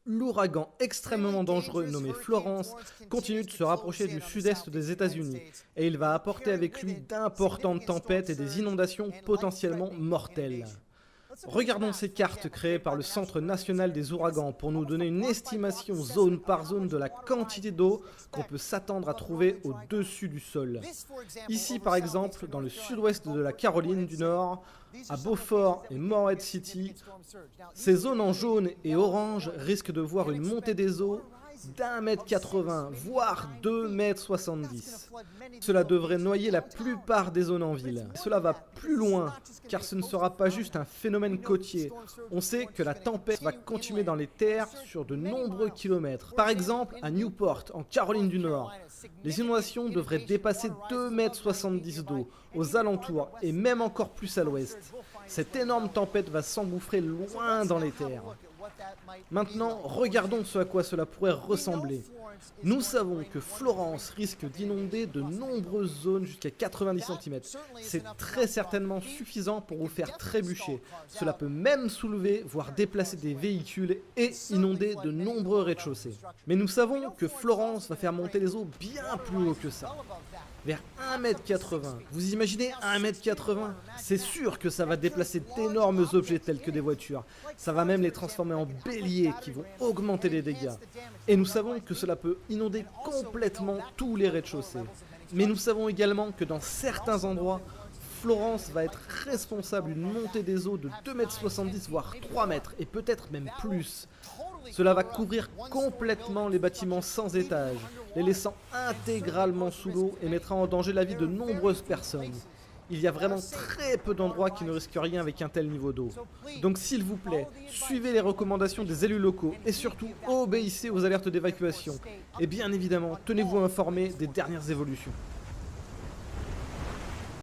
L'ouragan extrêmement dangereux nommé Florence continue de se rapprocher du sud-est des États-Unis et il va apporter avec lui d'importantes tempêtes et des inondations potentiellement mortelles. Regardons ces cartes créées par le Centre national des ouragans pour nous donner une estimation zone par zone de la quantité d'eau qu'on peut s'attendre à trouver au-dessus du sol. Ici par exemple, dans le sud-ouest de la Caroline du Nord, à Beaufort et Morehead City, ces zones en jaune et orange risquent de voir une montée des eaux d'1,80 m, voire 2,70 m. Cela devrait noyer la plupart des zones en ville. Cela va plus loin, car ce ne sera pas juste un phénomène côtier. On sait que la tempête va continuer dans les terres sur de nombreux kilomètres. Par exemple, à Newport, en Caroline du Nord, les inondations devraient dépasser 2,70 m d'eau aux alentours et même encore plus à l'ouest. Cette énorme tempête va s'engouffrer loin dans les terres. Maintenant, regardons ce à quoi cela pourrait ressembler. Nous savons que Florence risque d'inonder de nombreuses zones jusqu'à 90 cm. C'est très certainement suffisant pour vous faire trébucher. Cela peut même soulever, voire déplacer des véhicules et inonder de nombreux rez-de-chaussée. Mais nous savons que Florence va faire monter les eaux bien plus haut que ça. Vers 1,80 m. Vous imaginez 1,80 m? C'est sûr que ça va déplacer d'énormes objets tels que des voitures. Ça va même les transformer en béliers qui vont augmenter les dégâts. Et nous savons que cela peut inonder complètement tous les rez-de-chaussée. Mais nous savons également que dans certains endroits, Florence va être responsable d'une montée des eaux de 2,70 m voire 3 mètres et peut-être même plus. Cela va couvrir complètement les bâtiments sans étage, les laissant intégralement sous l'eau et mettra en danger la vie de nombreuses personnes. Il y a vraiment très peu d'endroits qui ne risquent rien avec un tel niveau d'eau. Donc s'il vous plaît, suivez les recommandations des élus locaux et surtout obéissez aux alertes d'évacuation. Et bien évidemment, tenez-vous informés des dernières évolutions.